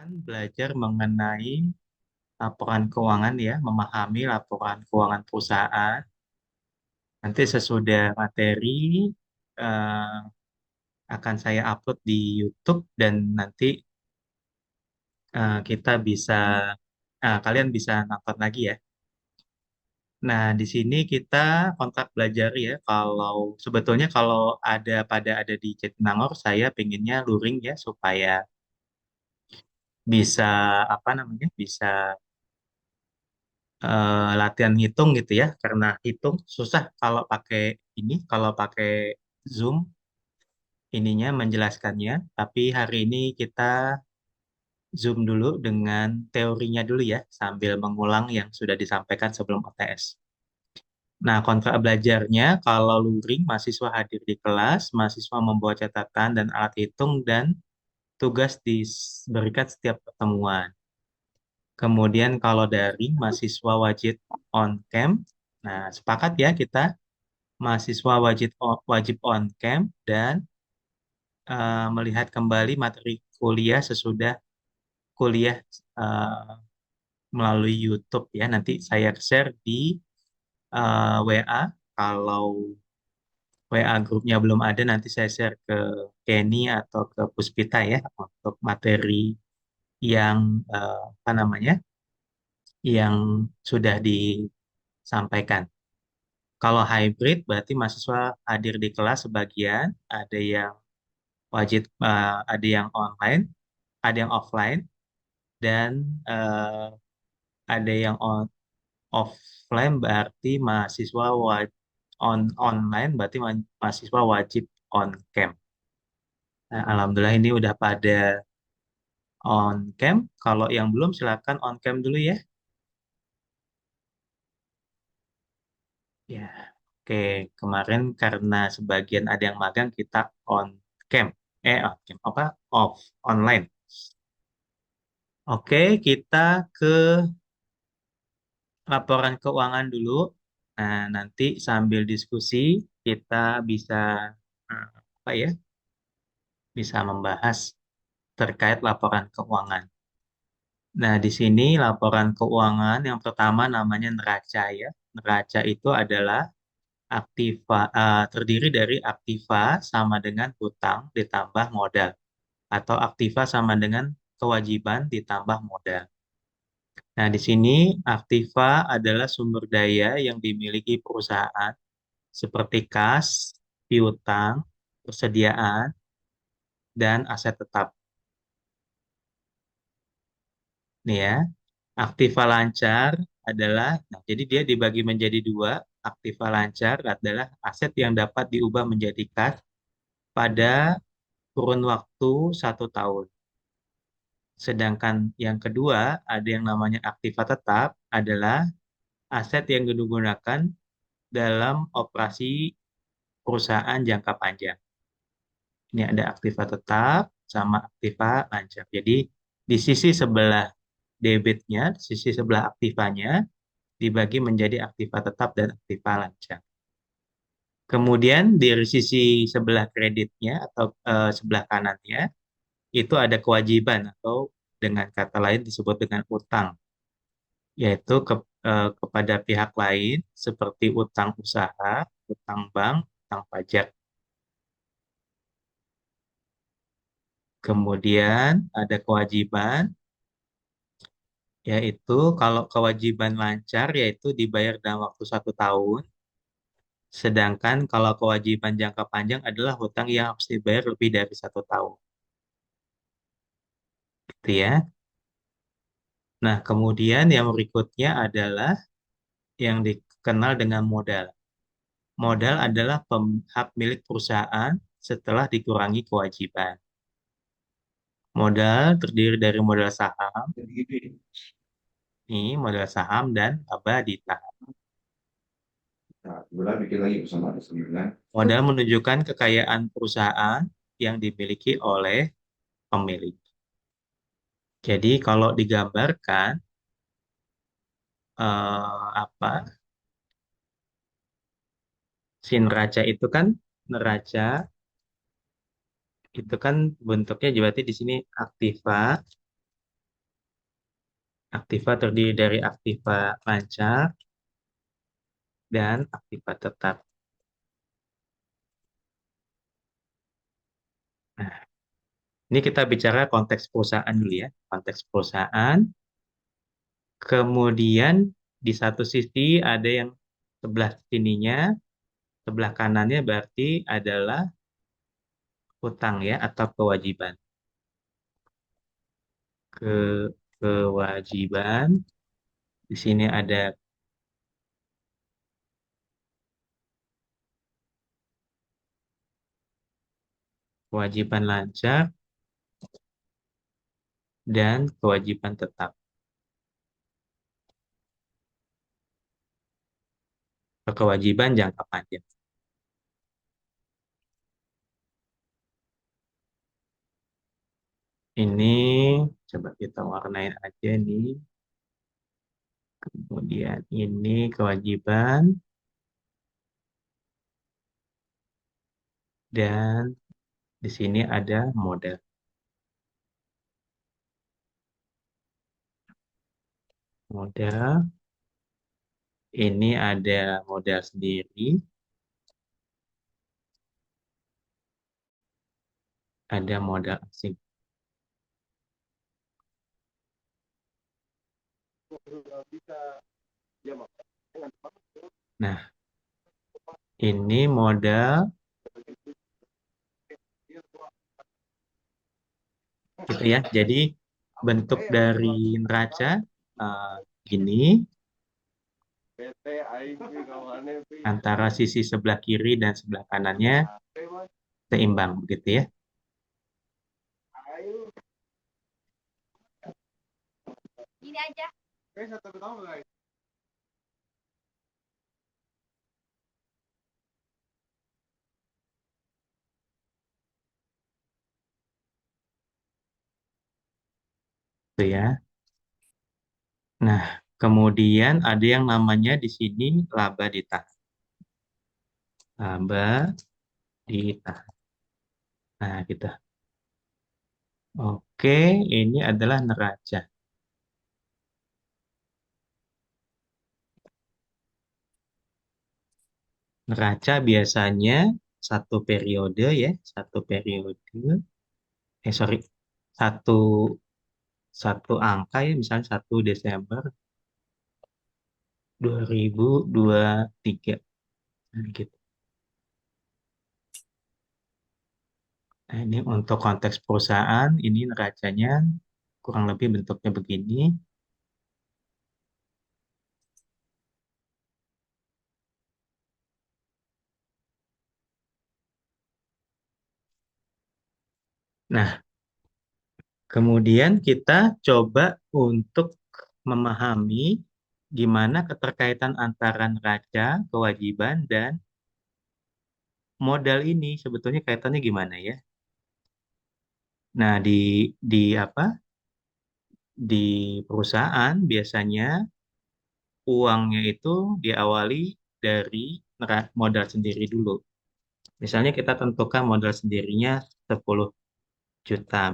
akan belajar mengenai laporan keuangan ya, memahami laporan keuangan perusahaan. Nanti sesudah materi eh, akan saya upload di YouTube dan nanti kita bisa, kalian bisa nonton lagi ya. Nah, di sini kita kontrak belajar ya. Kalau sebetulnya kalau ada di Jatinangor, saya pengennya luring ya supaya bisa apa namanya, bisa latihan hitung gitu ya, karena hitung susah kalau pakai kalau pakai Zoom ininya menjelaskannya. Tapi hari ini kita Zoom dulu dengan teorinya dulu ya, sambil mengulang yang sudah disampaikan sebelum OTS. Nah, kontrak belajarnya kalau luring, mahasiswa hadir di kelas, mahasiswa membawa catatan dan alat hitung, dan tugas diberikan setiap pertemuan. Kemudian kalau daring, mahasiswa wajib on cam. Nah, sepakat ya kita mahasiswa wajib on cam dan melihat kembali materi kuliah sesudah kuliah eh, melalui YouTube ya. Nanti saya share di WA. Kalau WA grupnya belum ada, nanti saya share ke Kenny atau ke Puspita ya untuk materi yang apa namanya, yang sudah disampaikan. Kalau hybrid berarti mahasiswa hadir di kelas sebagian, ada yang ada yang online, ada yang offline, dan eh, ada yang offline berarti mahasiswa online berarti mahasiswa wajib on cam. Nah, alhamdulillah ini udah pada on cam. Kalau yang belum silakan on cam dulu ya. Ya, oke. Kemarin karena sebagian ada yang magang kita on cam. On cam apa? Off online. Oke, kita ke laporan keuangan dulu. Nah, nanti sambil diskusi kita bisa apa ya? Bisa membahas terkait laporan keuangan. Nah, di sini laporan keuangan yang pertama namanya neraca ya. Neraca itu adalah terdiri dari aktiva sama dengan hutang ditambah modal atau aktiva sama dengan kewajiban ditambah modal. Nah, di sini aktiva adalah sumber daya yang dimiliki perusahaan seperti kas, piutang, persediaan, dan aset tetap. Nih ya, aktiva lancar adalah, nah jadi dia dibagi menjadi dua. Aktiva lancar adalah aset yang dapat diubah menjadi kas pada kurun waktu 1 tahun. Sedangkan yang kedua, ada yang namanya aktiva tetap adalah aset yang digunakan dalam operasi perusahaan jangka panjang. Ini ada aktiva tetap sama aktiva lancar. Jadi di sisi sebelah debitnya, di sisi sebelah aktivanya dibagi menjadi aktiva tetap dan aktiva lancar. Kemudian dari sisi sebelah kreditnya atau sebelah kanannya itu ada kewajiban atau dengan kata lain disebut dengan utang, yaitu kepada pihak lain seperti utang usaha, utang bank, utang pajak. Kemudian ada kewajiban, yaitu kalau kewajiban lancar yaitu dibayar dalam waktu 1 tahun, sedangkan kalau kewajiban jangka panjang adalah hutang yang harus dibayar lebih dari 1 tahun. Gitu ya. Nah, kemudian yang berikutnya adalah yang dikenal dengan modal. Modal adalah hak milik perusahaan setelah dikurangi kewajiban. Modal terdiri dari modal saham, ini modal saham dan laba di tahap. Nah, kebetulan bikin lagi bersama ada sembilan. Modal menunjukkan kekayaan perusahaan yang dimiliki oleh pemilik. Jadi kalau digambarkan apa si neraca itu kan neraca itu kan bentuknya berarti di sini aktiva Aktiva terdiri dari aktiva lancar dan aktiva tetap. Nah, ini kita bicara konteks perusahaan dulu ya. Konteks perusahaan. Kemudian di satu sisi ada yang sebelah sininya, sebelah kanannya berarti adalah hutang ya atau kewajiban. Ke kewajiban. Di sini ada kewajiban lancar dan kewajiban tetap. Kewajiban jangka panjang. Ini coba kita warnain aja nih. Kemudian ini kewajiban dan di sini ada modal. Modal ini ada modal sendiri, ada modal asing. Nah, ini modal gitu ya. Jadi bentuk dari neraca gini antara sisi sebelah kiri dan sebelah kanannya seimbang begitu ya. Gini aja. Gitu ya. Nah, kemudian ada yang namanya di sini laba ditahan. Laba ditahan. Nah, gitu. Oke, ini adalah neraca. Neraca biasanya satu periode ya, satu periode. Sorry, satu satu angka ya, misalnya 1 Desember 2023. Nah, gitu. Nah, ini untuk konteks perusahaan, ini neracanya kurang lebih bentuknya begini. Nah, kemudian kita coba untuk memahami gimana keterkaitan antara neraca, kewajiban, dan modal ini sebetulnya kaitannya gimana ya? Nah, di apa? Di perusahaan biasanya uangnya itu diawali dari modal sendiri dulu. Misalnya kita tentukan modal sendirinya 10 juta.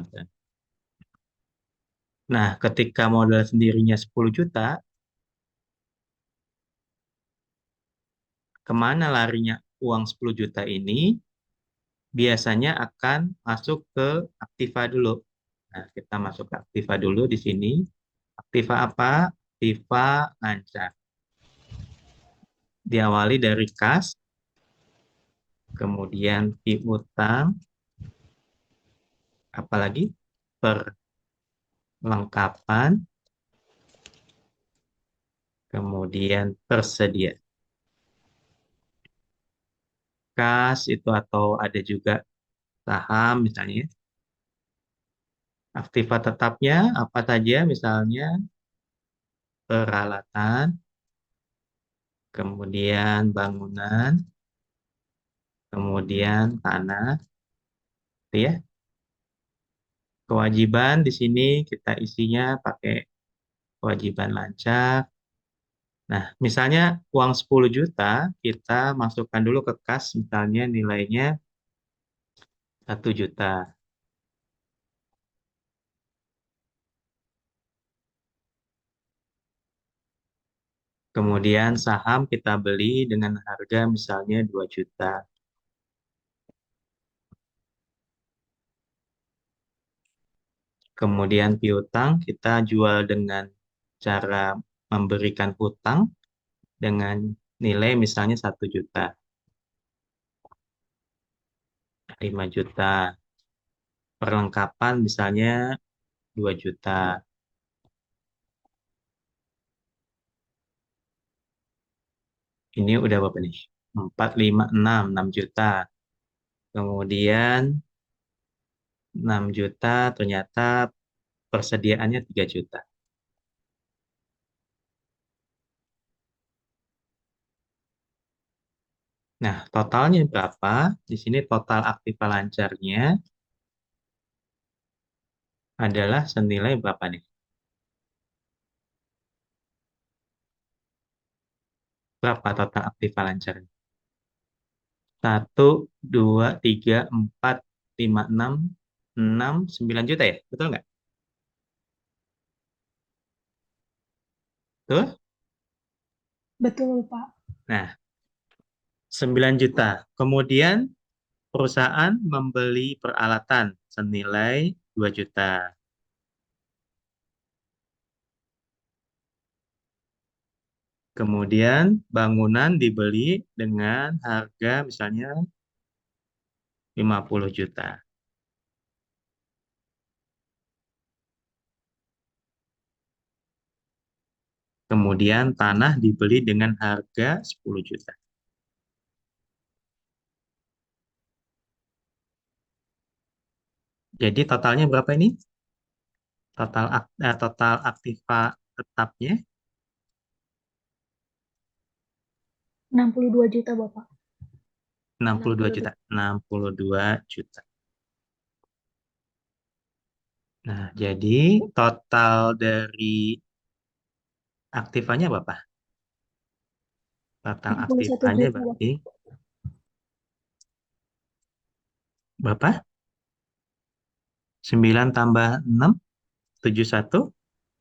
Nah, ketika modal sendirinya 10 juta, kemana larinya uang 10 juta ini? Biasanya akan masuk ke Aktiva dulu. Nah, kita masuk ke Aktiva dulu di sini. Aktiva apa? Aktiva lancar. Diawali dari kas, kemudian piutang, apalagi perlengkapan, kemudian tersedia. Kas itu atau ada juga saham misalnya. Aktiva tetapnya apa saja misalnya peralatan, kemudian bangunan, kemudian tanah, gitu ya. Kewajiban di sini kita isinya pakai kewajiban lancar. Nah, misalnya uang 10 juta kita masukkan dulu ke kas misalnya nilainya 1 juta. Nah, Kemudian saham kita beli dengan harga misalnya 2 juta. Kemudian piutang kita jual dengan cara memberikan hutang dengan nilai misalnya 1 juta, 5 juta. Perlengkapan misalnya 2 juta. Ini udah berapa nih? 4, 5, 6 juta. Kemudian 6 juta ternyata persediaannya 3 juta. Nah, totalnya berapa? Di sini total aktiva lancarnya adalah senilai berapa nih? Berapa total aktiva lancarnya? 1, 2, 3, 4, 5, 6, 9 juta ya? Betul nggak? Betul? Betul, Pak. Nah, 9 juta. Kemudian perusahaan membeli peralatan senilai 2 juta. Kemudian bangunan dibeli dengan harga misalnya 50 juta. Kemudian tanah dibeli dengan harga 10 juta. Jadi totalnya berapa ini? Total aktiva tetapnya 62 juta, Bapak. 62 juta. 62 juta. Nah, jadi total dari aktivanya berapa? Total 61 aktivanya juta, Bapak. berarti berapa? 9 tambah 6, 71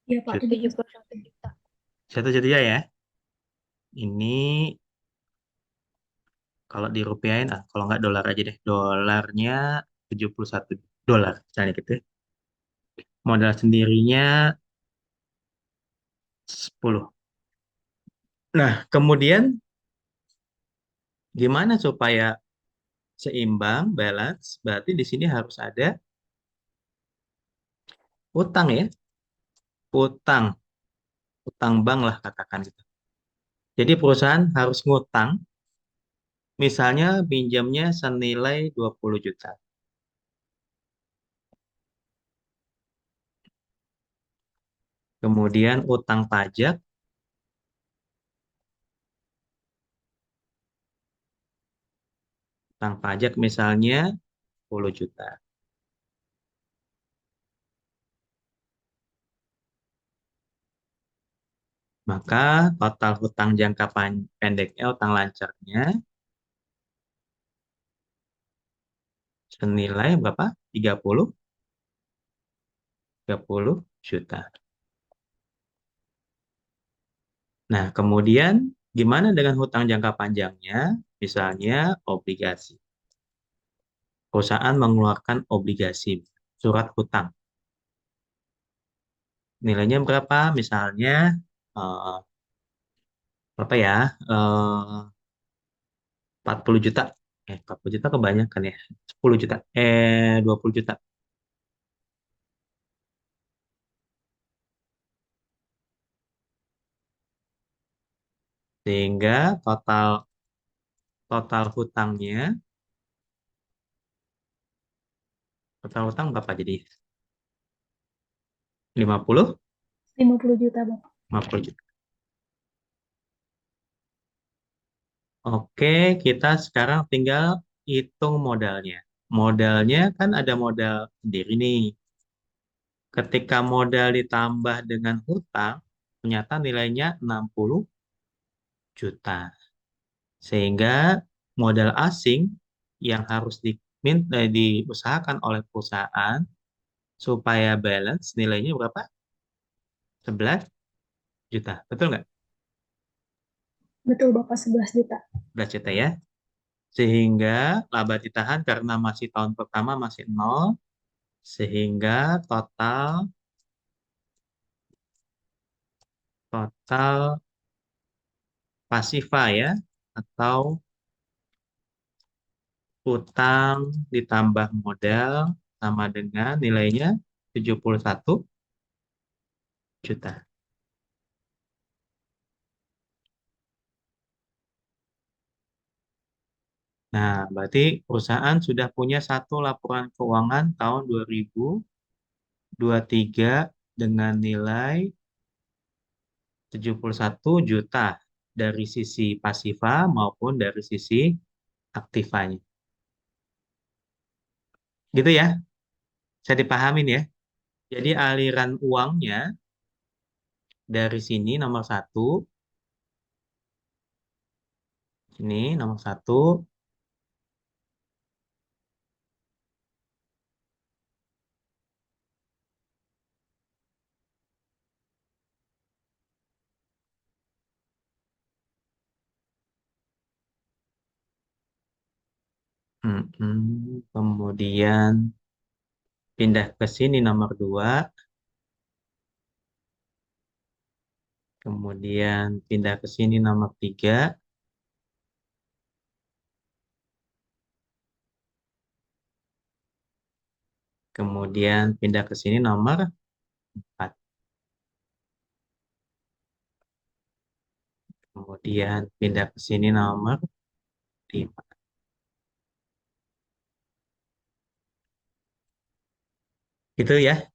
Iya, Pak, juta. 71 juta. 1 juta ya. Ini kalau dirupiahin, kalau nggak dolar aja deh. Dolarnya 71 dolar. Misalnya gitu ya. Modal sendirinya 10. Nah, kemudian gimana supaya seimbang, balance? Berarti di sini harus ada utang ya. Utang. Utang bank lah katakan gitu. Jadi perusahaan harus ngutang. Misalnya pinjamnya senilai 20 juta. Kemudian utang pajak. Utang pajak misalnya 10 juta. Maka total hutang jangka pendeknya, utang lancarnya senilai berapa? 30 juta. Nah, kemudian gimana dengan hutang jangka panjangnya? Misalnya obligasi. Perusahaan mengeluarkan obligasi, surat hutang. Nilainya berapa? Misalnya eh, berapa ya? 40 juta. 40 juta kebanyakan ya. 10 juta. 20 juta. Sehingga total total hutangnya, total hutang berapa jadi? 50, 50 juta, Bapak. 50 juta. Oke, kita sekarang tinggal hitung modalnya. Modalnya kan ada modal sendiri nih. Ketika modal ditambah dengan hutang, ternyata nilainya 60 juta. Sehingga modal asing yang harus diusahakan oleh perusahaan supaya balance nilainya berapa? 11 juta. Betul nggak? Betul Bapak, 11 juta. 11 juta ya. Sehingga laba ditahan karena masih tahun pertama masih nol, sehingga total pasifa ya, atau utang ditambah modal sama dengan nilainya 71 juta. Nah, berarti perusahaan sudah punya satu laporan keuangan tahun 2023 dengan nilai 71 juta dari sisi pasifa maupun dari sisi aktifanya. Gitu ya, saya dipahamin ya. Jadi aliran uangnya dari sini nomor satu, ini nomor satu, kemudian pindah ke sini nomor dua, kemudian pindah ke sini nomor tiga, kemudian pindah ke sini nomor empat, kemudian pindah ke sini nomor lima. Itu ya.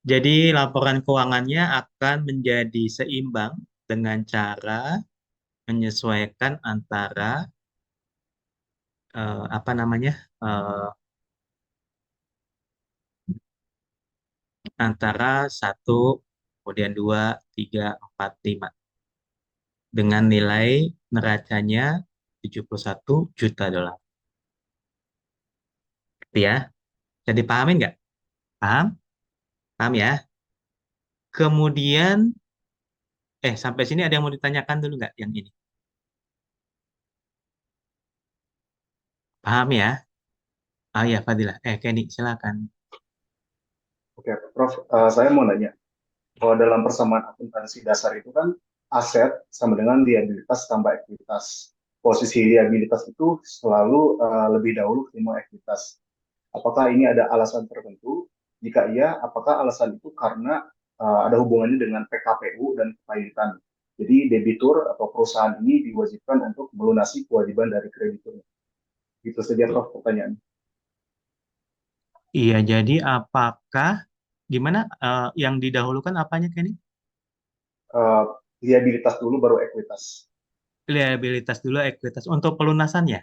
Jadi laporan keuangannya akan menjadi seimbang dengan cara menyesuaikan antara apa namanya antara satu, kemudian dua, tiga, empat, lima dengan nilai neracanya 71 juta dolar. Gitu ya. Jadi pahamin nggak? Paham? Paham ya? Kemudian, sampai sini ada yang mau ditanyakan dulu nggak yang ini? Paham ya? Ah ya, Fadilah. Kenny, silakan. Oke, Prof. Saya mau nanya. Kalau dalam persamaan akuntansi dasar itu kan aset sama dengan liabilitas tambah ekuitas. Posisi liabilitas itu selalu lebih dahulu ketimbang ekuitas. Apakah ini ada alasan tertentu? Jika iya, apakah alasan itu karena ada hubungannya dengan PKPU dan kepailitan? Jadi debitur atau perusahaan ini diwajibkan untuk melunasi kewajiban dari krediturnya. Itu saja, Prof. Pertanyaan. Iya, jadi apakah gimana yang didahulukan apanya Kenny? Eh, Liabilitas dulu baru ekuitas. Liabilitas dulu, ekuitas untuk pelunasannya.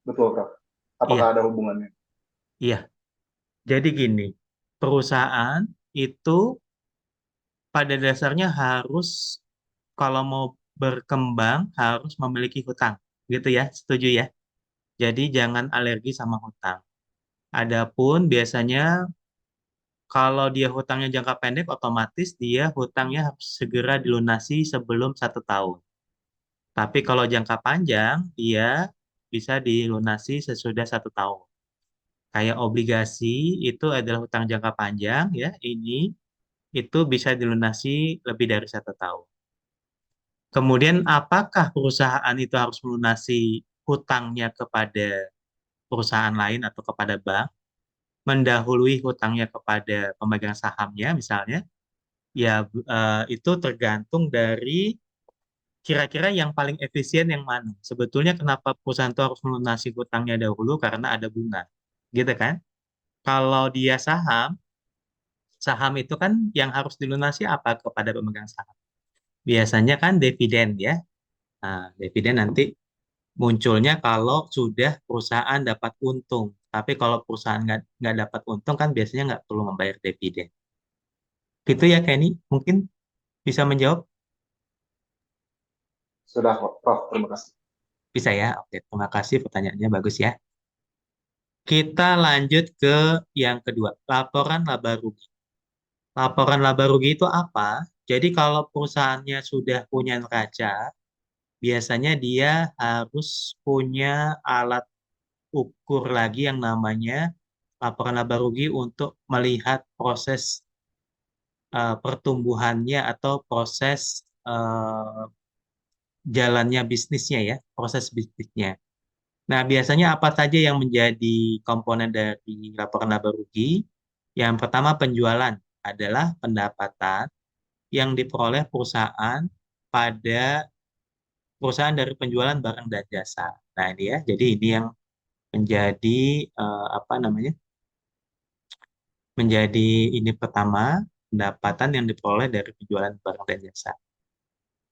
Betul, Prof. Apakah Iya, ada hubungannya? iya. Jadi gini, perusahaan itu pada dasarnya harus kalau mau berkembang harus memiliki hutang, gitu ya, setuju ya? Jadi jangan alergi sama hutang. Adapun biasanya kalau dia hutangnya jangka pendek, otomatis dia hutangnya harus segera dilunasi sebelum 1 tahun. Tapi kalau jangka panjang, dia bisa dilunasi sesudah 1 tahun. Kayak obligasi itu adalah hutang jangka panjang, ya. Ini itu bisa dilunasi lebih dari 1 tahun. Kemudian, apakah perusahaan itu harus melunasi hutangnya kepada perusahaan lain atau kepada bank, mendahului hutangnya kepada pemegang sahamnya, misalnya? Ya, itu tergantung dari kira-kira yang paling efisien yang mana. Sebetulnya kenapa perusahaan itu harus melunasi hutangnya dahulu karena ada bunga, gitu kan? Kalau dia saham, saham itu kan yang harus dilunasi apa kepada pemegang saham? Biasanya kan dividen ya. Nah, dividen nanti munculnya kalau sudah perusahaan dapat untung. Tapi kalau perusahaan nggak dapat untung kan biasanya nggak perlu membayar dividen. Gitu ya Kenny, mungkin bisa menjawab? Sudah, Prof. Terima kasih. Bisa ya? Oke, terima kasih pertanyaannya bagus ya. Kita lanjut ke yang kedua, laporan laba rugi. Laporan laba rugi itu apa? Jadi kalau perusahaannya sudah punya neraca, biasanya dia harus punya alat ukur lagi yang namanya laporan laba rugi untuk melihat proses pertumbuhannya atau proses eh, jalannya bisnisnya ya, proses bisnisnya. Nah, biasanya apa saja yang menjadi komponen dari laporan laba rugi? Yang pertama penjualan adalah pendapatan yang diperoleh perusahaan pada perusahaan dari penjualan barang dan jasa. Nah, ini ya. Jadi ini yang menjadi apa namanya? Menjadi ini pertama pendapatan yang diperoleh dari penjualan barang dan jasa.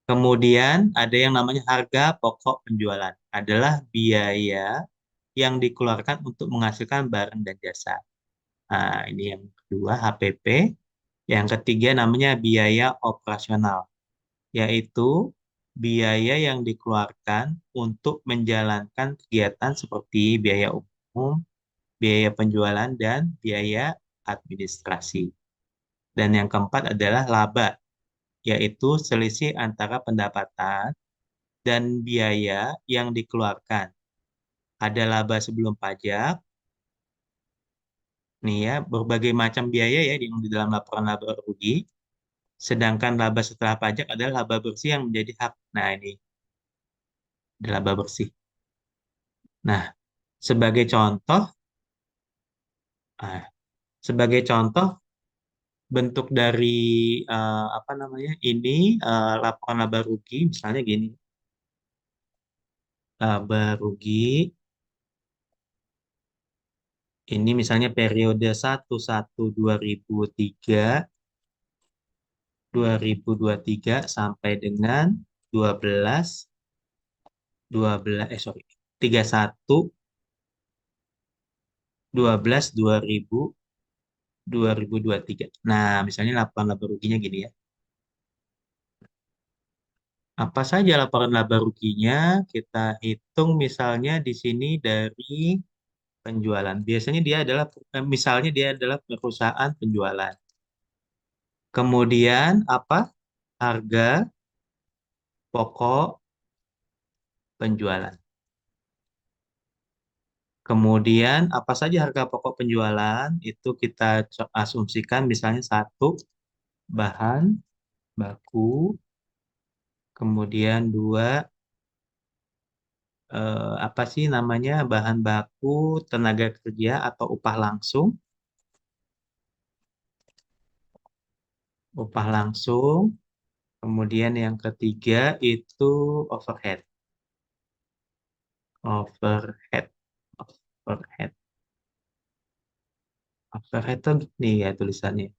Kemudian ada yang namanya harga pokok penjualan, adalah biaya yang dikeluarkan untuk menghasilkan barang dan jasa. Nah, ini yang kedua HPP. Yang ketiga namanya biaya operasional, yaitu biaya yang dikeluarkan untuk menjalankan kegiatan seperti biaya umum, biaya penjualan, dan biaya administrasi. Dan yang keempat adalah laba, yaitu selisih antara pendapatan dan biaya yang dikeluarkan. Ada laba sebelum pajak, nih ya, berbagai macam biaya ya yang di dalam laporan laba rugi. Sedangkan laba setelah pajak adalah laba bersih yang menjadi hak. Nah, ini adalah laba bersih. Nah, sebagai contoh, ah, sebagai contoh bentuk dari apa namanya ini laporan laba rugi, misalnya gini, laba rugi ini misalnya periode 1/1/2003 sampai dengan 12 12 sorry 31/12 2023. Nah, misalnya laporan laba ruginya gini ya. Apa saja laporan laba ruginya? Kita hitung misalnya di sini dari penjualan. Biasanya dia adalah misalnya dia adalah perusahaan penjualan. Kemudian apa? Harga pokok penjualan. Kemudian apa saja harga pokok penjualan itu kita asumsikan misalnya satu bahan baku, kemudian dua apa sih namanya bahan baku, tenaga kerja atau upah langsung. Kemudian yang ketiga itu overhead, overhead, overhead, overhead tuh nih ya tulisannya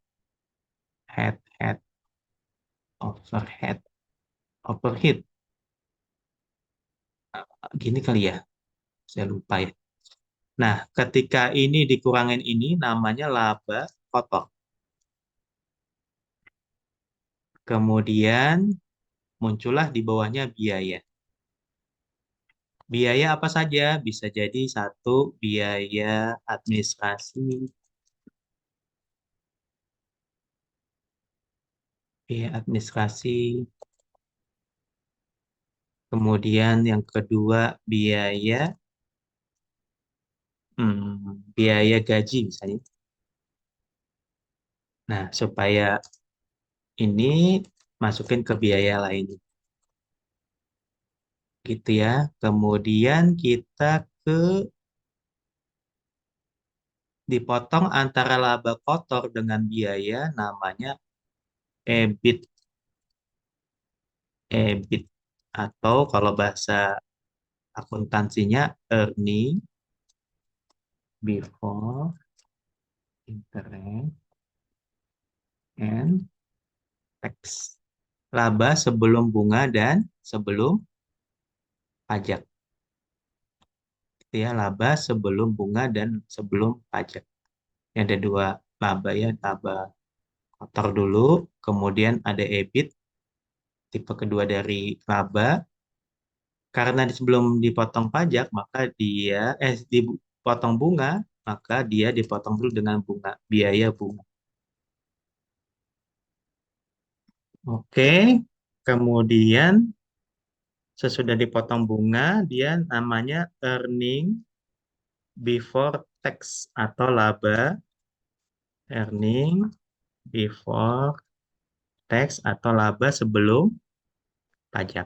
head, overhead, overhead, gini kali ya, saya lupa ya. Nah, ketika ini dikurangin ini namanya laba kotor. Kemudian muncullah di bawahnya biaya. Biaya apa saja? Bisa jadi satu, biaya administrasi, biaya administrasi. Kemudian yang kedua biaya gaji misalnya. Nah, supaya ini masukin ke biaya lain gitu ya. Kemudian kita ke dipotong antara laba kotor dengan biaya namanya EBIT. EBIT atau kalau bahasa akuntansinya earning before interest and tax. Laba sebelum bunga dan sebelum pajak. Itu ya, laba sebelum bunga dan sebelum pajak. Yang ada dua laba ya, laba kotor dulu, kemudian ada EBIT, tipe kedua dari laba. Karena sebelum dipotong pajak, maka dipotong bunga, maka dia dipotong dulu dengan bunga, biaya bunga. Oke, kemudian Sesudah dipotong bunga, dia namanya earning before tax atau laba earning before tax atau laba sebelum pajak.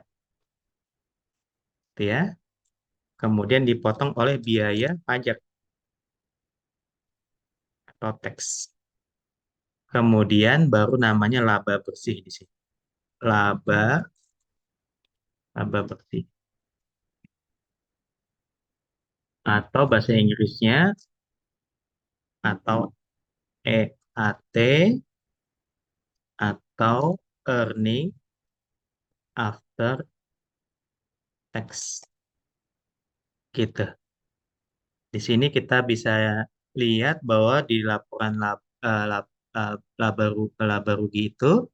Gitu ya. Kemudian dipotong oleh biaya pajak atau tax. Kemudian baru namanya laba bersih di sini. Laba, laba bersih. Atau bahasa Inggrisnya atau EAT atau earning after tax. Gitu. Di sini kita bisa lihat bahwa di laporan laba rugi itu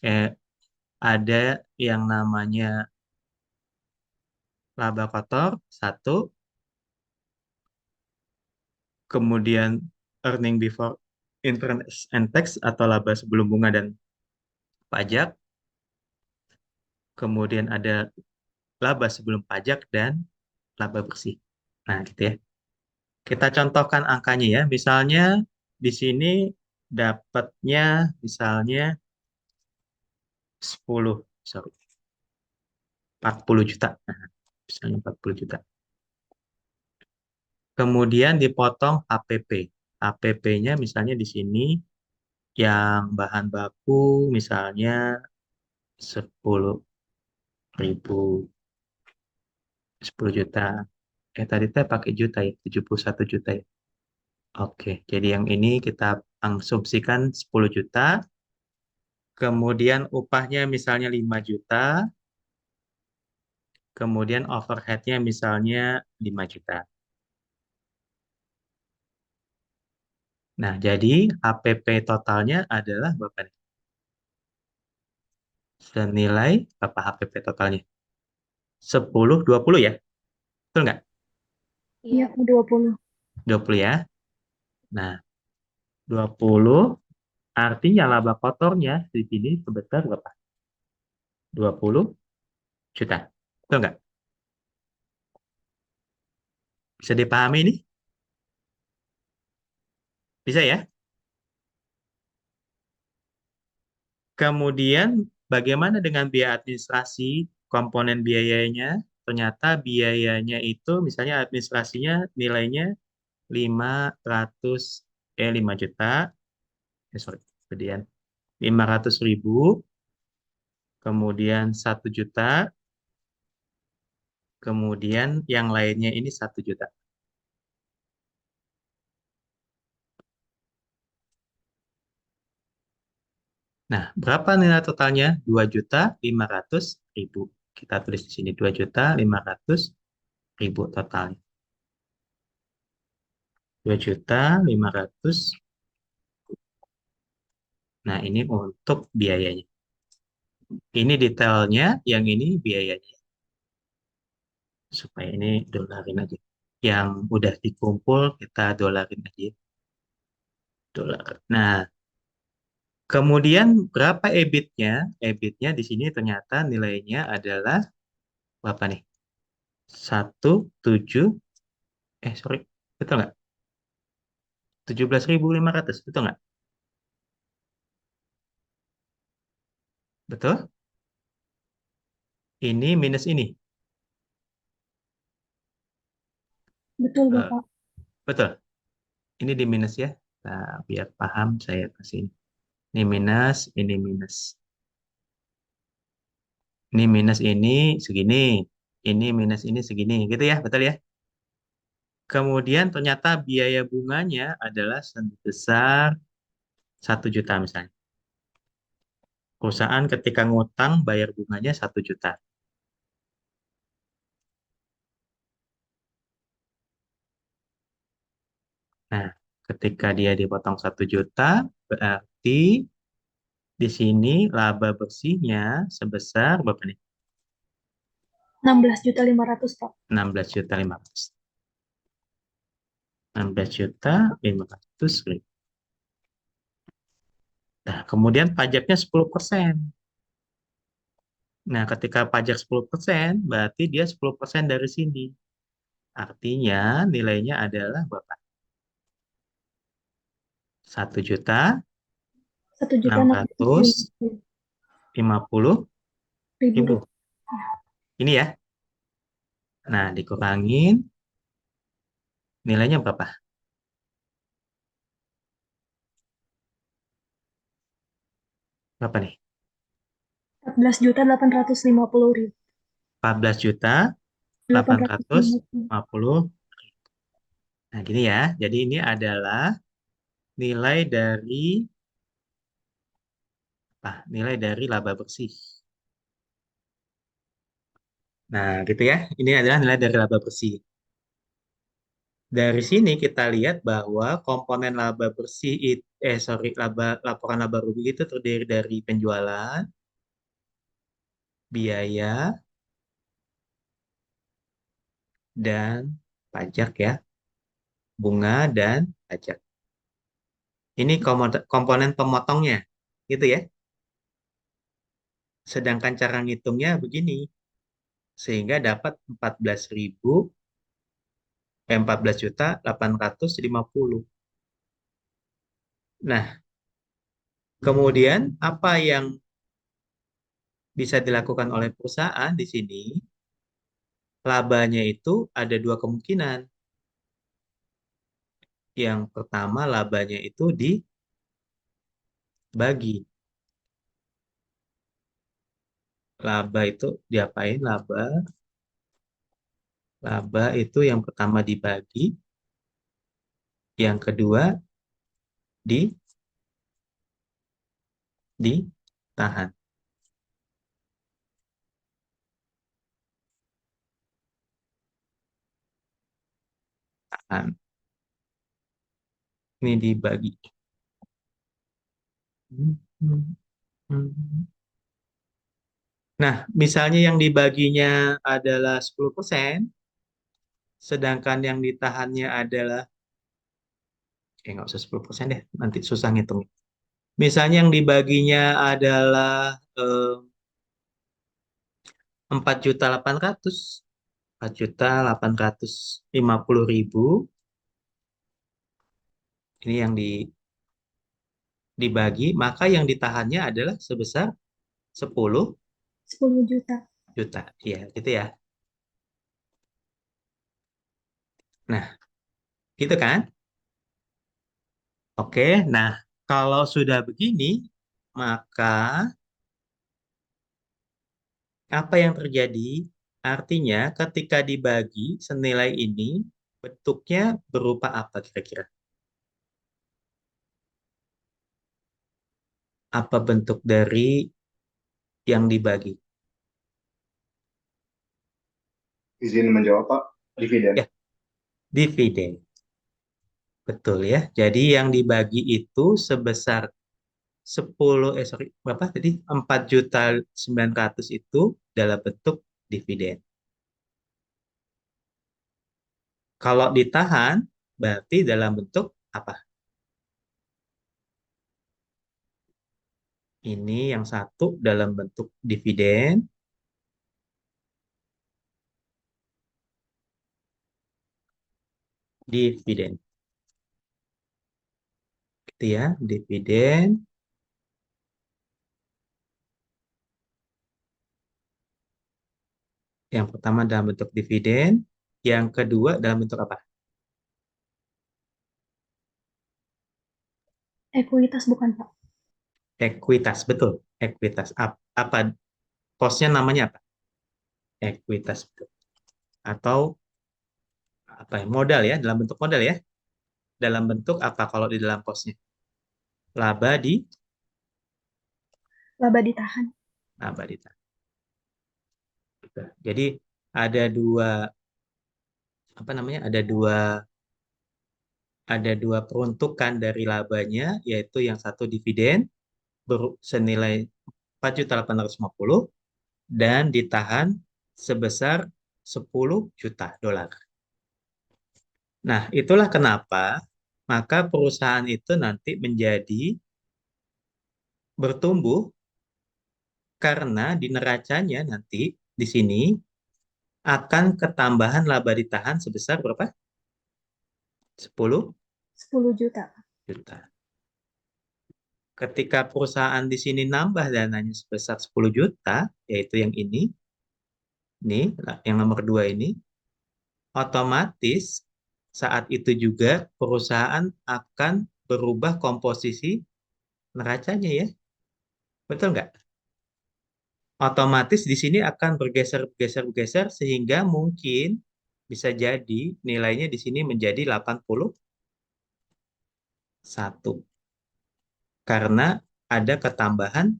eh, ada yang namanya laba kotor satu, kemudian earning before interest and tax atau laba sebelum bunga dan pajak, kemudian ada laba sebelum pajak dan laba bersih. Nah, gitu ya. Kita contohkan angkanya ya. Misalnya di sini dapatnya misalnya 10, sorry, 40 juta. Nah, misalnya 40 juta. Kemudian dipotong HPP. HPP-nya misalnya di sini yang bahan baku misalnya 10.000, 10 juta. Tadi saya pakai juta ya, 71 juta ya. Oke, jadi yang ini kita asumsikan 10 juta. Kemudian upahnya misalnya 5 juta. Kemudian overhead-nya misalnya 5 juta. Nah, jadi HPP totalnya adalah berapa nih? Senilai berapa HPP totalnya? 10, 20 ya? Betul nggak? Iya, 20. 20 ya. Nah, 20 artinya laba kotornya di sini sebesar berapa? 20 juta. Betul nggak? Bisa dipahami ini? Bisa ya? Kemudian bagaimana dengan biaya administrasi, komponen biayanya? Ternyata biayanya itu misalnya administrasinya nilainya 500 5 juta, sorry, kemudian 500.000, kemudian 1 juta, kemudian yang lainnya ini 1 juta. Nah, berapa nilai totalnya? 2.500.000. Kita tulis di sini 2.500.000 totalnya. 2.500.000. Nah, ini untuk biayanya. Ini detailnya, yang ini biayanya. Supaya ini dolarin aja. Yang udah dikumpul, kita dolarin aja. Dolar. Nah, kemudian berapa EBIT-nya? EBIT-nya di sini ternyata nilainya adalah berapa nih? 17, sorry, betul nggak? 17.500, betul nggak? Betul? Ini minus ini. Betul, Eh, Bapak. betul. Ini di minus ya. Nah, biar paham saya kasih ini. Ini minus, ini minus. Ini minus ini segini. Ini minus ini segini. Gitu ya, betul ya? Kemudian ternyata biaya bunganya adalah sebesar 1 juta misalnya. Perusahaan ketika ngutang bayar bunganya 1 juta. Nah, ketika dia dipotong 1 juta, berarti di sini laba bersihnya sebesar berapa nih? 16.500.000, Pak. 16.500. 16.500.000. Nah, kemudian pajaknya 10%. Nah, ketika pajak 10%, berarti dia 10% dari sini. Artinya nilainya adalah berapa? 1.650.000. 1.650.000 rupiah. Ini ya. Nah, dikurangin nilainya berapa? Berapa nih? 14.850.000. 850. 14.850. Nah, gini ya. Jadi ini adalah nilai dari apa? Nilai dari laba bersih. Nah, gitu ya. Ini adalah nilai dari laba bersih. Dari sini kita lihat bahwa komponen laba bersih laporan laba rugi itu terdiri dari penjualan, biaya, dan pajak ya, bunga dan pajak. Ini komponen pemotongnya, gitu ya. Sedangkan cara ngitungnya begini, sehingga dapat 14.850. Nah, kemudian apa yang bisa dilakukan oleh perusahaan di sini? Labanya itu ada dua kemungkinan. Yang pertama, labanya itu dibagi. Laba itu diapain? Laba itu yang pertama dibagi, yang kedua di ditahan. Tahan. Ini dibagi. Nah, misalnya yang dibaginya adalah 10%, sedangkan yang ditahannya adalah, nggak usah 10% deh, nanti susah ngitung. Misalnya yang dibaginya adalah 4.800.000, 4.850.000, ini yang dibagi, maka yang ditahannya adalah sebesar 10 10 juta. juta. Iya, gitu ya. Nah, gitu kan? Oke, nah kalau sudah begini, maka apa yang terjadi? Artinya ketika dibagi senilai ini, bentuknya berupa apa kira-kira? Apa bentuk dari yang dibagi? Izin menjawab, Pak. Dividen. Ya, dividen. Betul ya. Jadi yang dibagi itu sebesar berapa tadi? 4.900.000 itu dalam bentuk dividen. Kalau ditahan, berarti dalam bentuk apa? Ini yang satu dalam bentuk dividen, dividen. Gitu ya, dividen. Yang pertama dalam bentuk dividen, yang kedua dalam bentuk apa? Ekuitas bukan, Pak? Ekuitas, betul. Ekuitas. Apa? Posnya namanya apa? Ekuitas. Betul. Atau apa ya? Modal ya, dalam bentuk modal ya. Dalam bentuk apa kalau di dalam posnya? Laba Laba ditahan. laba ditahan. Jadi ada dua apa namanya? Ada dua peruntukan dari labanya, yaitu yang satu dividen senilai 4.850 dan ditahan sebesar 10 juta dolar. Nah, itulah kenapa maka perusahaan itu nanti menjadi bertumbuh Karena di neracanya nanti di sini akan ketambahan laba ditahan sebesar berapa? 10 10 juta. juta. Ketika perusahaan di sini nambah dananya sebesar 10 juta, yaitu yang ini yang nomor 2 ini, otomatis saat itu juga perusahaan akan berubah komposisi neracanya ya. Betul nggak? Otomatis di sini akan bergeser sehingga mungkin bisa jadi nilainya di sini menjadi 81 karena ada ketambahan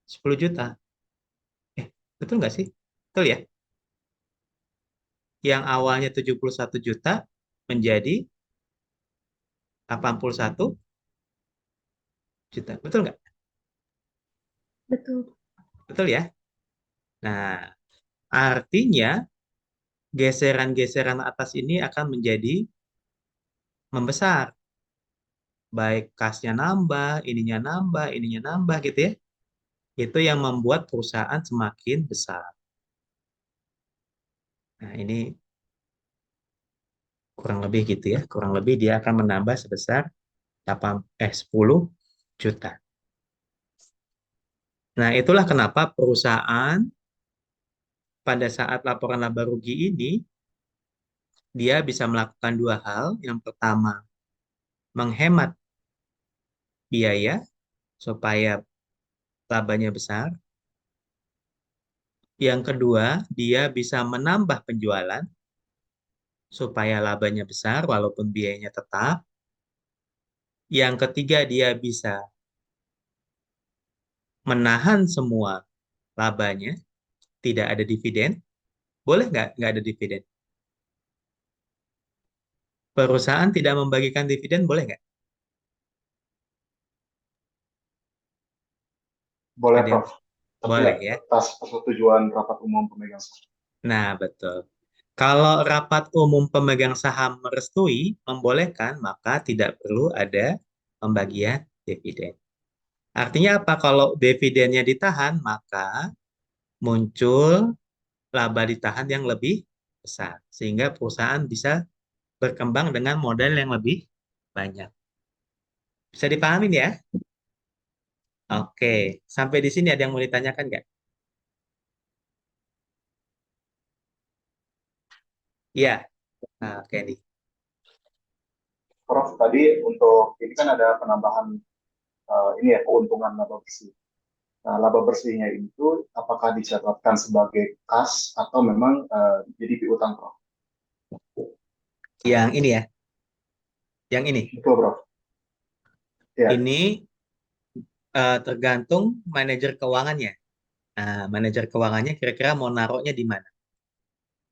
10 juta. Betul nggak sih? Betul ya? Yang awalnya 71 juta menjadi 81 juta. Betul nggak? Betul. Betul ya? Nah, artinya geseran-geseran atas ini akan menjadi membesar. Baik kasnya ininya nambah gitu ya. Itu yang membuat perusahaan semakin besar. Nah, ini kurang lebih gitu ya. Kurang lebih dia akan menambah sebesar 10 juta. Nah, itulah kenapa perusahaan pada saat laporan laba rugi ini, dia bisa melakukan dua hal. Yang pertama, menghemat biaya supaya labanya besar. Yang kedua, dia bisa menambah penjualan supaya labanya besar walaupun biayanya tetap. Yang ketiga, dia bisa menahan semua labanya, tidak ada dividen. Boleh nggak ada dividen? Perusahaan tidak membagikan dividen, boleh nggak? Boleh, Ada yang Prof. Tapi boleh ya. atas persetujuan rapat umum pemegang saham. Nah, betul. Kalau rapat umum pemegang saham merestui, membolehkan, maka tidak perlu ada pembagian dividen. Artinya apa? Kalau dividennya ditahan, maka muncul laba ditahan yang lebih besar. Sehingga perusahaan bisa berkembang dengan modal yang lebih banyak. Bisa dipahamin ya? Oke. Sampai di sini ada yang mau ditanyakan nggak? Iya. Nah, oke nih. Prof, tadi untuk ini kan ada penambahan ini ya keuntungan laba bersih. Nah, laba bersihnya itu apakah dicatatkan sebagai kas atau memang jadi piutang, Prof? Yang ini ya. Yang ini. Betul, Prof. Ya, Ini tergantung manajer keuangannya. Nah, manajer keuangannya kira-kira mau naruhnya di mana?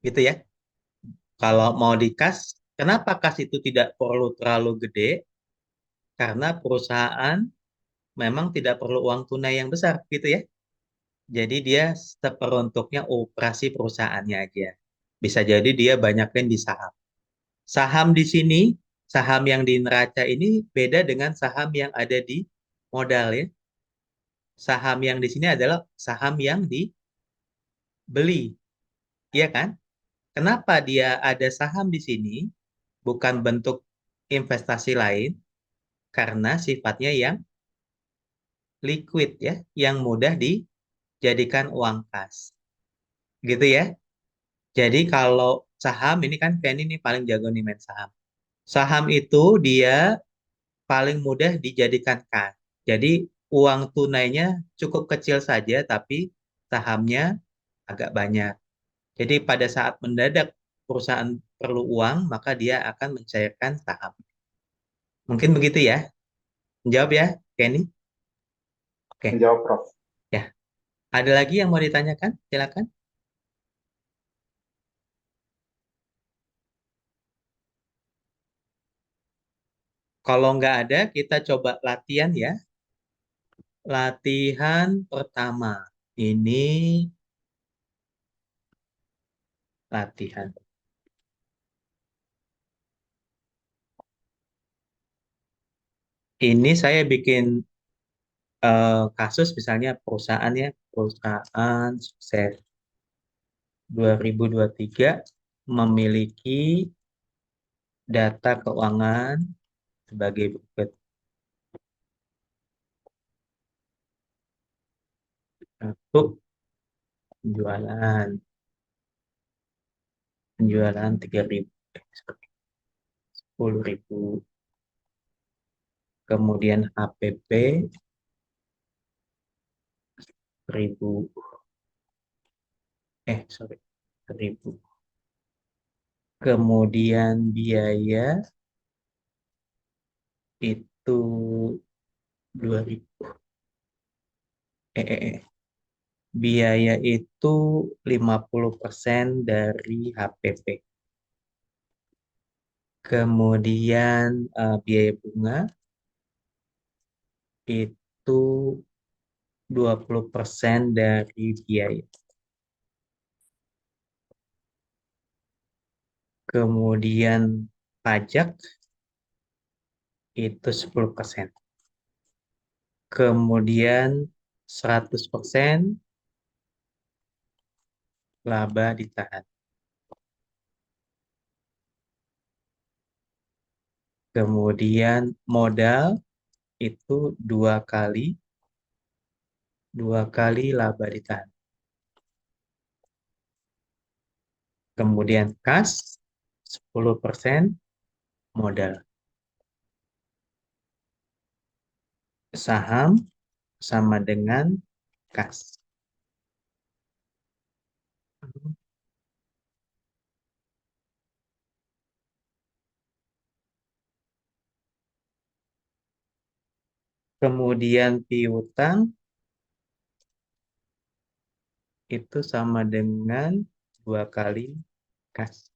Gitu ya. Kalau mau di kas, kenapa kas itu tidak perlu terlalu gede? Karena perusahaan memang tidak perlu uang tunai yang besar, gitu ya. Jadi dia seperuntuknya operasi perusahaannya aja. Bisa jadi dia banyakin di saham. Saham di sini, saham yang di neraca ini beda dengan saham yang ada di modal ya. Saham yang di sini adalah saham yang dibeli, iya kan? Kenapa dia ada saham di sini, bukan bentuk investasi lain? Karena sifatnya yang liquid ya, yang mudah dijadikan uang kas. Gitu ya. Jadi kalau saham ini kan Penny ini paling jago nih main saham. Saham itu dia paling mudah dijadikan kas. Jadi uang tunainya cukup kecil saja, tapi sahamnya agak banyak. Jadi pada saat mendadak perusahaan perlu uang, maka dia akan mencairkan saham. Mungkin begitu ya. Menjawab ya, Kenny? Oke, menjawab, Prof. ya. Ada lagi yang mau ditanyakan? Silakan. Kalau nggak ada, kita coba latihan ya. Latihan pertama. Ini latihan. Ini saya bikin kasus misalnya perusahaan ya, perusahaan sukses 2023 memiliki data keuangan sebagai berikut. Satu, penjualan. Penjualan 3.000, 10.000. Kemudian HPP 1.000. Sorry, 1.000. Kemudian biaya itu 2.000. Biaya itu 50% dari HPP. Kemudian biaya bunga itu 20% dari biaya. Kemudian pajak itu 10%. Kemudian 100% laba ditahan. Kemudian modal itu dua kali laba ditahan. Kemudian kas 10% modal. Saham sama dengan kas. Kemudian piutang itu sama dengan 2 kali kas.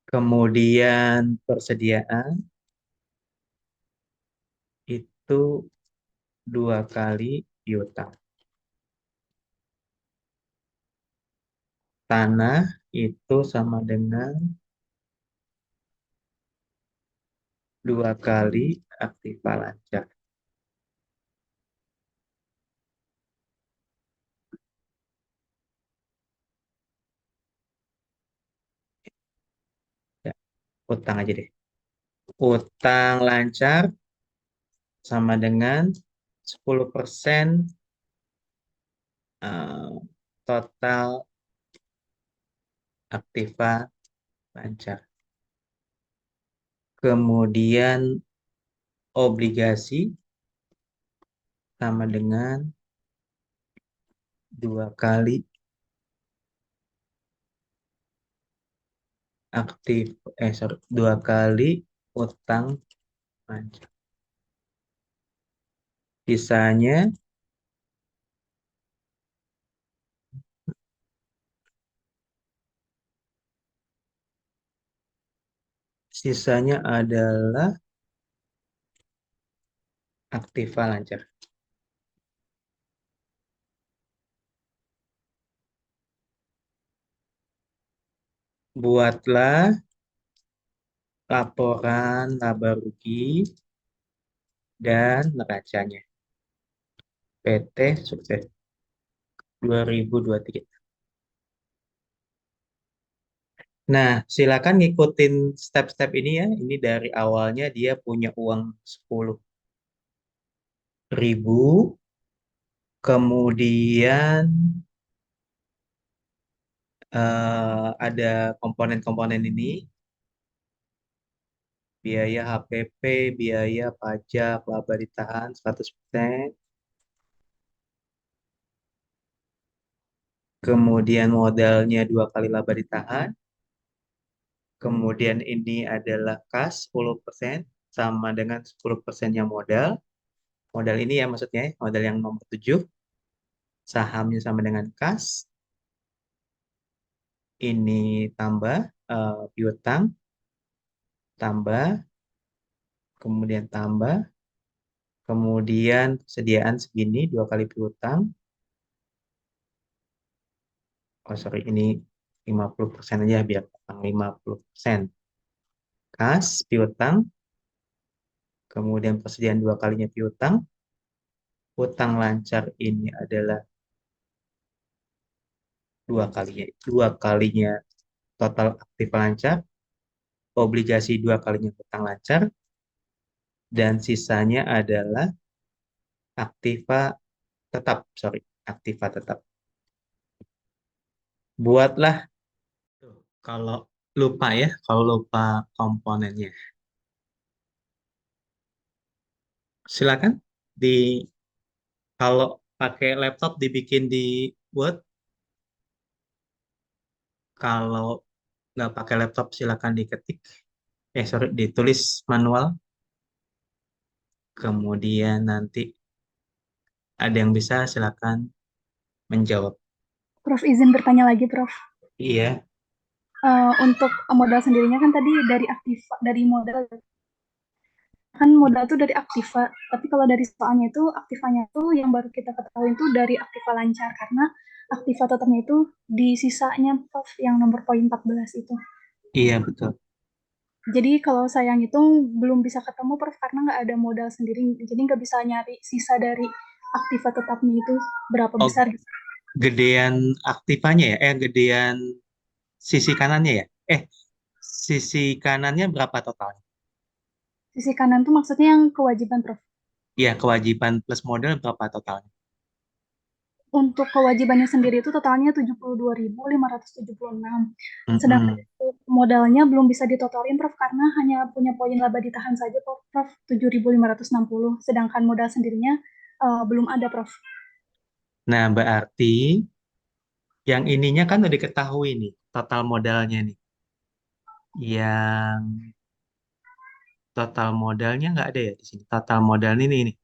Kemudian persediaan itu 2 kali piutang. Tanah itu sama dengan 2 kali aktiva lancar. Ya, utang aja deh. Utang lancar sama dengan 10% total aktiva lancar. Kemudian obligasi sama dengan 2 kali aktif, 2 kali utang lancar. Sisanya adalah aktiva lancar. Buatlah laporan laba rugi dan neracanya. PT Sukses 2023. Nah, silakan ngikutin step-step ini ya. Ini dari awalnya dia punya uang 10.000, kemudian ada komponen-komponen ini, biaya HPP, biaya pajak, laba ditahan 100%, kemudian modalnya 2 kali laba ditahan, kemudian ini adalah kas 10% sama dengan 10%-nya modal. Modal ini ya maksudnya, modal yang nomor 7, sahamnya sama dengan kas, ini tambah piutang, tambah, kemudian tambah, kemudian sediaan segini 2 kali piutang. Oh sorry, ini 50% aja biar 50%. Kas, piutang, Kemudian persediaan dua kalinya piutang. Hutang lancar ini adalah dua kalinya total aktif lancar, obligasi dua kalinya hutang lancar, dan sisanya adalah aktiva tetap, sorry, aktiva tetap. Buatlah, tuh, kalau kalau lupa komponennya, silakan di kalau pakai laptop dibikin di Word, kalau nggak pakai laptop silakan diketik, sorry, ditulis manual, kemudian nanti ada yang bisa silakan menjawab. Prof, izin bertanya lagi, Prof. Iya, Untuk modal sendirinya kan tadi dari aktiva, dari modal kan modal tuh dari aktiva, tapi kalau dari soalnya itu aktivanya tuh yang baru kita ketahui itu dari aktiva lancar karena aktiva tetapnya itu di sisanya Prof yang nomor poin 14 itu. iya betul. Jadi kalau saya ngitung belum bisa ketemu Prof karena nggak ada modal sendiri, jadi nggak bisa nyari sisa dari aktiva tetapnya itu berapa Oh, besar. gedean aktivanya ya? Gedean sisi kanannya ya? Sisi kanannya berapa totalnya? Sisi kanan tuh maksudnya yang kewajiban Prof. Iya, kewajiban plus modal berapa totalnya? Untuk kewajibannya sendiri itu totalnya 72.576. Sedangkan Mm-mm. untuk modalnya belum bisa ditotalin Prof karena hanya punya poin laba ditahan saja Prof 7.560. Sedangkan modal sendirinya belum ada Prof. Nah, berarti yang ininya kan udah diketahui nih, total modalnya nih. Yang total modalnya nggak ada ya di sini. Total modal ini nih.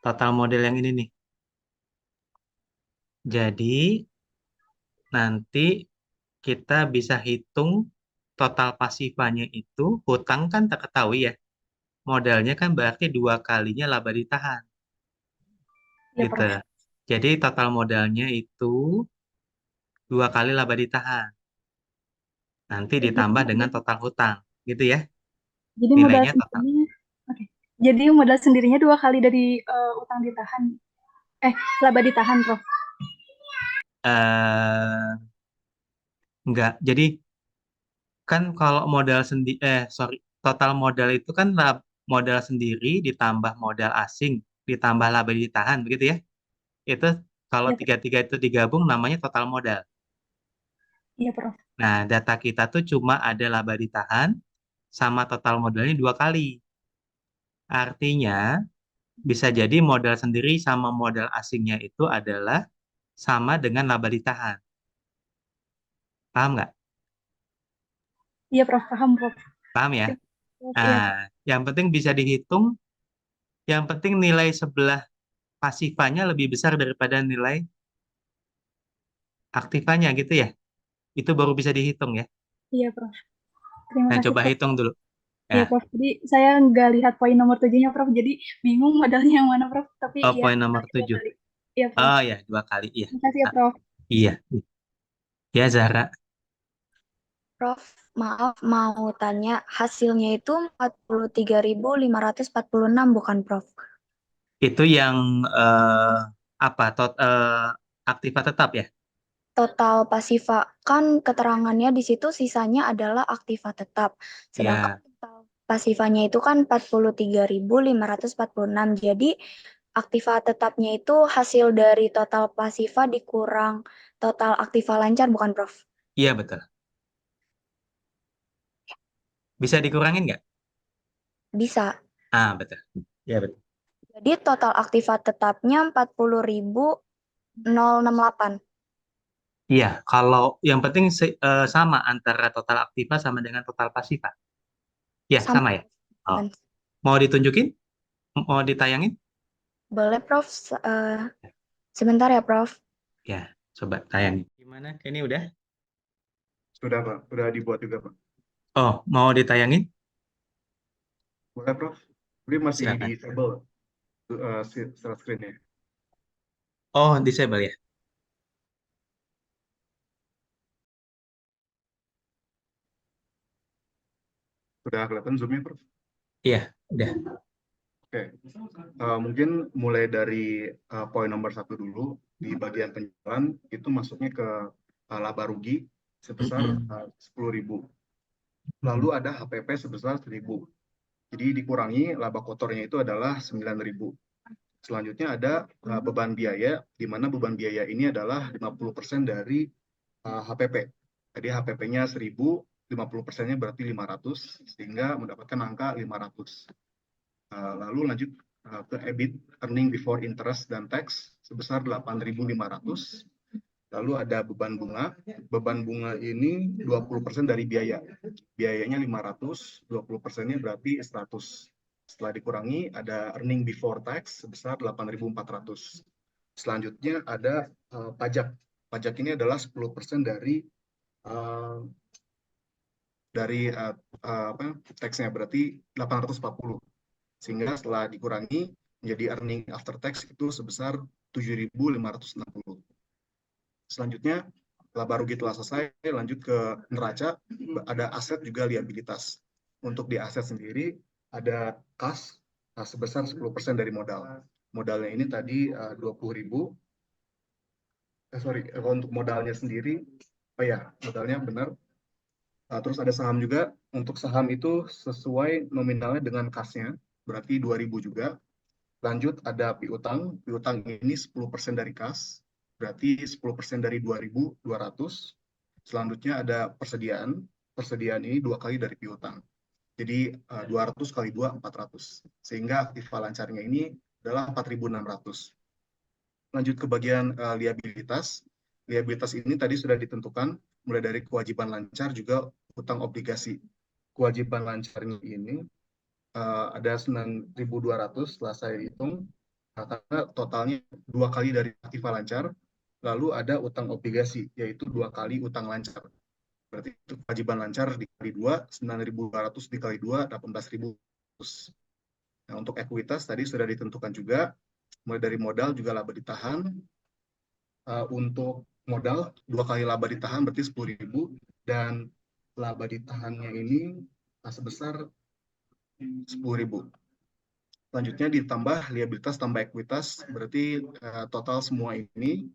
Total modal yang ini nih. Jadi, nanti kita bisa hitung total pasifanya itu, hutang kan tak ketahui ya. Modalnya kan berarti dua kalinya laba ditahan, Ya gitu. Prof. Jadi total modalnya itu dua kali laba ditahan. Nanti ditambah dengan total hutang, gitu ya. Jadi modal Nilainya total. sendirinya, oke. Jadi modal sendirinya dua kali dari utang ditahan, laba ditahan Prof. eh enggak. Jadi kan kalau modal sorry, total modal itu kan modal sendiri ditambah modal asing ditambah laba ditahan, begitu ya. Itu kalau Ya, tiga-tiga itu digabung namanya total modal. iya Prof. Nah, data kita tuh cuma ada laba ditahan sama total modalnya dua kali. Artinya, bisa jadi modal sendiri sama modal asingnya itu adalah sama dengan laba ditahan. Paham nggak? Iya Prof, paham Prof. Paham ya? Iya, Nah, yang penting bisa dihitung, yang penting nilai sebelah pasifanya lebih besar daripada nilai aktifanya gitu ya. Itu baru bisa dihitung ya. iya Prof. Terima Nah, kasih coba Prof. hitung dulu. Iya Ya, Prof. Jadi saya nggak lihat poin nomor tujuhnya Prof. Jadi bingung modalnya yang mana Prof. Tapi ya poin nomor dua 7. kali. Iya Prof. Oh ya, dua kali. Iya. Terima kasih ya Ah, Prof. iya. Ya, Zara. Prof, maaf mau tanya, hasilnya itu 43.546 bukan, Prof? Itu yang apa? Aktiva tetap ya? Total pasifa, kan keterangannya di situ sisanya adalah aktiva tetap. Sedangkan Ya. total pasifanya itu kan 43.546. Jadi aktiva tetapnya itu hasil dari total pasifa dikurang total aktiva lancar bukan, Prof? Iya, betul. Bisa dikurangin nggak? Bisa. Betul. Iya, betul. Jadi total aktiva tetapnya 40.068. Iya, kalau yang penting sama antara total aktiva sama dengan total pasifa. Ya, Sama. sama ya. Oh, mau ditunjukin? Mau ditayangin? Boleh, Prof. Sebentar ya, Prof. Ya, coba tayangin. Gimana? Ini udah? Sudah Pak, sudah dibuat juga Pak. Oh, mau ditayangin? Boleh Prof? Ini masih Silakan. disable share screen-nya. Oh, disable ya. Sudah kelihatan zoom-nya Prof? Iya, udah. Oke, mungkin mulai dari poin nomor 1 dulu. Di bagian penjualan itu masuknya ke laba rugi sebesar Mm-mm. 10.000. Lalu ada HPP sebesar 1.000. Jadi dikurangi laba kotornya itu adalah 9.000. Selanjutnya ada beban biaya, di mana beban biaya ini adalah 50% dari HPP. Jadi HPP-nya 1.000, 50%-nya berarti 500, sehingga mendapatkan angka 500. Lalu lanjut ke EBIT, earning before interest dan tax, sebesar 8.500. Lalu ada beban bunga. Beban bunga ini 20% dari biaya. Biayanya 500, 20%-nya berarti 100. Setelah dikurangi, ada earning before tax sebesar 8.400. Selanjutnya ada pajak. Pajak ini adalah 10% uh, dari taxnya, berarti 840. Sehingga setelah dikurangi menjadi earning after tax itu sebesar 7.560. Selanjutnya, laba rugi telah selesai, lanjut ke neraca, ada aset juga liabilitas. Untuk di aset sendiri, ada kas sebesar 10% dari modal. Modalnya ini tadi 20.000. Untuk modalnya sendiri, modalnya benar. Terus ada saham juga. Untuk saham itu sesuai nominalnya dengan kasnya, berarti 2.000 juga. Lanjut ada piutang. Piutang ini 10% dari kas, berarti 10% dari 2.200. Selanjutnya ada persediaan. Persediaan ini 2 kali dari piutang. Jadi 200 kali 2, 400. Sehingga aktiva lancarnya ini adalah 4.600. Lanjut ke bagian liabilitas. Liabilitas ini tadi sudah ditentukan, mulai dari kewajiban lancar juga utang obligasi. Kewajiban lancarnya ini ada 9.200 setelah saya hitung, karena totalnya 2 kali dari aktiva lancar, lalu ada utang obligasi, yaitu 2 kali utang lancar. Berarti itu kewajiban lancar dikali 2, 9.200 dikali 2, 18.000. Nah, untuk ekuitas tadi sudah ditentukan juga, mulai dari modal juga laba ditahan. Untuk modal 2 kali laba ditahan berarti 10.000, dan laba ditahannya ini sebesar 10.000. Selanjutnya ditambah liabilitas tambah ekuitas, berarti total semua ini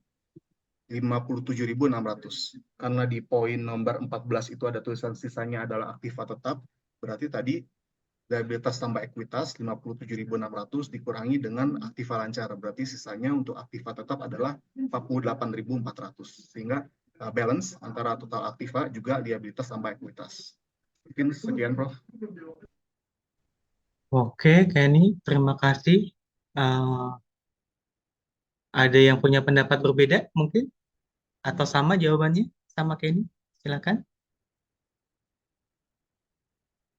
57.600. Karena di poin nomor 14 itu ada tulisan sisanya adalah aktiva tetap, berarti tadi liabilitas tambah ekuitas 57.600 dikurangi dengan aktiva lancar, berarti sisanya untuk aktiva tetap adalah 48.400. Sehingga balance antara total aktiva juga liabilitas tambah ekuitas. Mungkin sekian, Prof. Oke, Kenny, terima kasih. Eh, ada yang punya pendapat berbeda mungkin? Atau sama jawabannya sama Kenny? Silakan.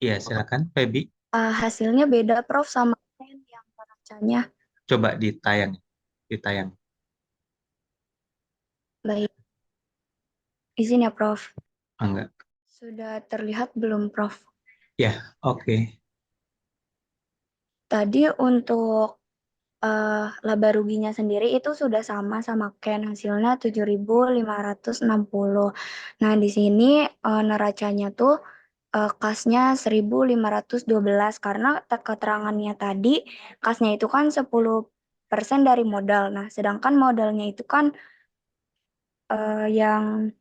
Iya, silakan. Feby, Hasilnya beda, Prof, sama yang neracanya. coba ditayang. Ditayang. Baik, izin ya, Prof. Enggak. Sudah terlihat belum, Prof? Ya, oke. Tadi untuk laba ruginya sendiri itu sudah sama Ken, hasilnya 7.560. Nah, di sini neracanya tuh kasnya 1.512 karena keterangannya tadi kasnya itu kan 10% dari modal. Nah, sedangkan modalnya itu kan yang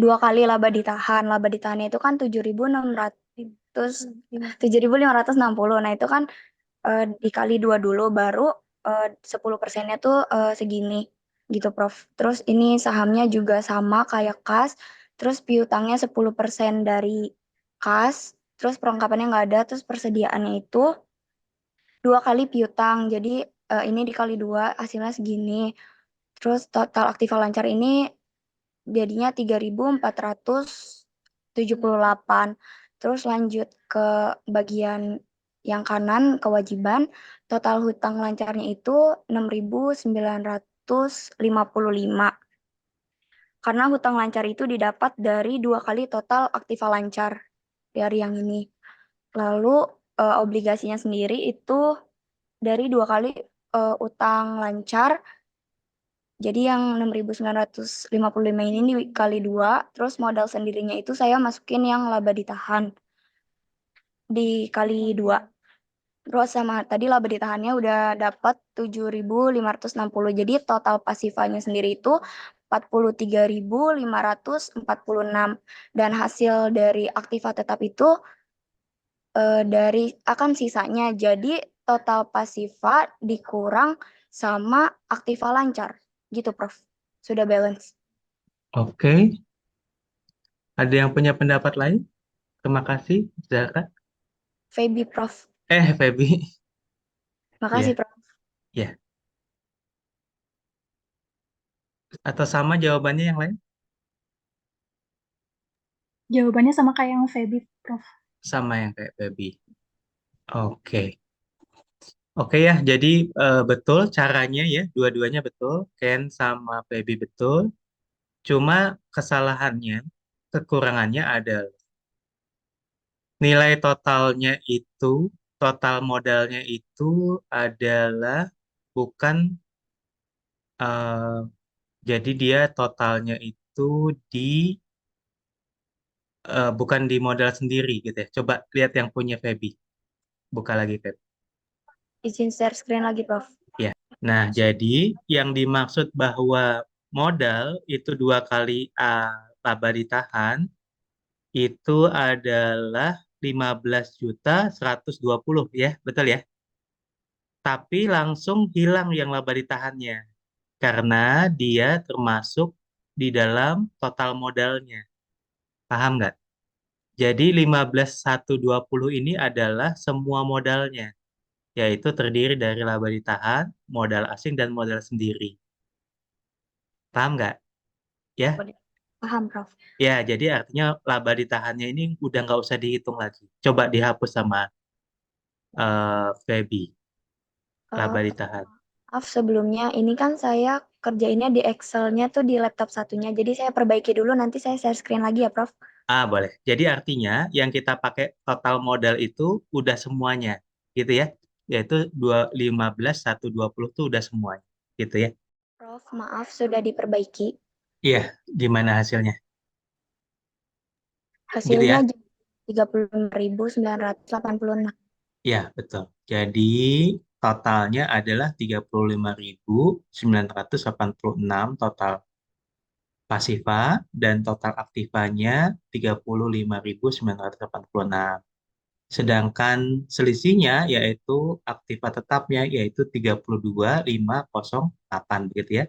2 kali laba ditahan. Laba ditahannya itu kan 7.560. Nah, itu kan dikali 2 dulu baru 10%-nya tuh segini gitu, Prof. Terus ini sahamnya juga sama kayak kas, terus piutangnya 10% dari kas, terus perlengkapannya nggak ada, terus persediaannya itu 2 kali piutang. Jadi ini dikali 2 hasilnya segini. Terus total aktiva lancar ini jadinya 3.478. Terus lanjut ke bagian yang kanan, kewajiban. Total hutang lancarnya itu 6.955. Karena hutang lancar itu didapat dari 2 kali total aktiva lancar dari yang ini. Lalu obligasinya sendiri itu dari 2 kali utang lancar. Jadi yang 6.955 ini dikali 2, terus modal sendirinya itu saya masukin yang laba ditahan. dikali 2. Terus sama tadi laba ditahannya udah dapat 7.560. Jadi total pasifanya sendiri itu 43.546. Dan hasil dari aktiva tetap itu dari akan sisanya. Jadi total pasifa dikurang sama aktiva lancar. Gitu, Prof. Sudah balance. Oke, ada yang punya pendapat lain? Terima kasih, Zara. Feby, Prof. Feby. Makasih, Ya, Prof. ya. Atau sama jawabannya yang lain? Jawabannya sama kayak yang Feby, Prof. Sama yang kayak Feby. Oke. Oke ya, jadi betul caranya ya, dua-duanya betul. Ken sama Feby betul. Cuma kesalahannya, kekurangannya ada nilai totalnya itu, total modalnya itu adalah bukan, eh, jadi dia totalnya itu di, bukan di modal sendiri gitu ya. Coba lihat yang punya Feby. Buka lagi Feby. Izin share screen lagi, Prof. Ya. Nah, jadi yang dimaksud bahwa modal itu 2 kali laba ditahan itu adalah 15.120 ya, betul ya? Tapi langsung hilang yang laba ditahannya karena dia termasuk di dalam total modalnya. Paham nggak? Jadi 15.120 ini adalah semua modalnya, yaitu terdiri dari laba ditahan, modal asing, dan modal sendiri. Paham nggak? Ya, Paham, Prof. ya. Jadi artinya laba ditahannya ini udah nggak usah dihitung lagi. Coba dihapus sama Feby, Eh, laba ditahan. Maaf sebelumnya, ini kan saya kerjainnya di Excel-nya tuh di laptop satunya. Jadi saya perbaiki dulu, nanti saya share screen lagi ya, Prof. Boleh. Jadi artinya yang kita pakai total modal itu udah semuanya, gitu ya. Yaitu 15.120 tuh udah semuanya, gitu ya. Prof, maaf sudah diperbaiki. Iya, gimana hasilnya? Gitu Hasilnya ya? 35.986. Iya, betul. Jadi totalnya adalah 35.986 total pasifa dan total aktivanya 35.986. Sedangkan selisihnya yaitu aktiva tetapnya yaitu 32.508 begitu ya.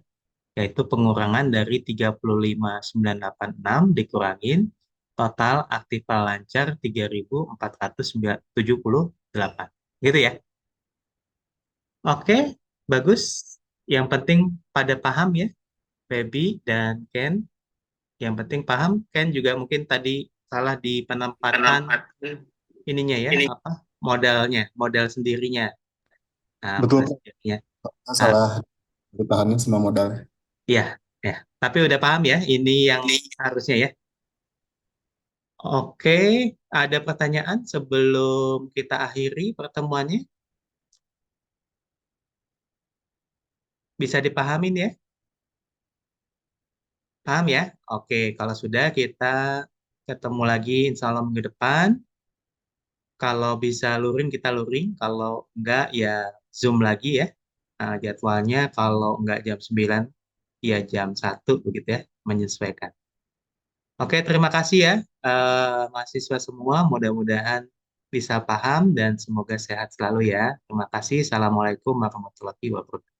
Yaitu pengurangan dari 35.986 dikurangin total aktiva lancar 3.478. Gitu ya. Oke, bagus. Yang penting pada paham ya, Feby dan Ken. Yang penting paham. Ken juga mungkin tadi salah di penempatan ininya ya, Ini apa modalnya, modal sendirinya. Nah, betul, modal Pak. sendirinya. Nah, Salah bertahannya sama modalnya. ya, ya. Tapi udah paham ya, ini yang harusnya ya. Oke, ada pertanyaan sebelum kita akhiri pertemuannya? Bisa dipahamin ya? Paham ya? Oke, kalau sudah kita ketemu lagi insya Allah minggu depan. Kalau bisa luring, kita luring. Kalau enggak, ya Zoom lagi ya. Nah, jadwalnya kalau enggak jam 9, ya jam 1 begitu ya, menyesuaikan. Oke, terima kasih ya mahasiswa semua. Mudah-mudahan bisa paham dan semoga sehat selalu ya. Terima kasih. Assalamualaikum warahmatullahi wabarakatuh.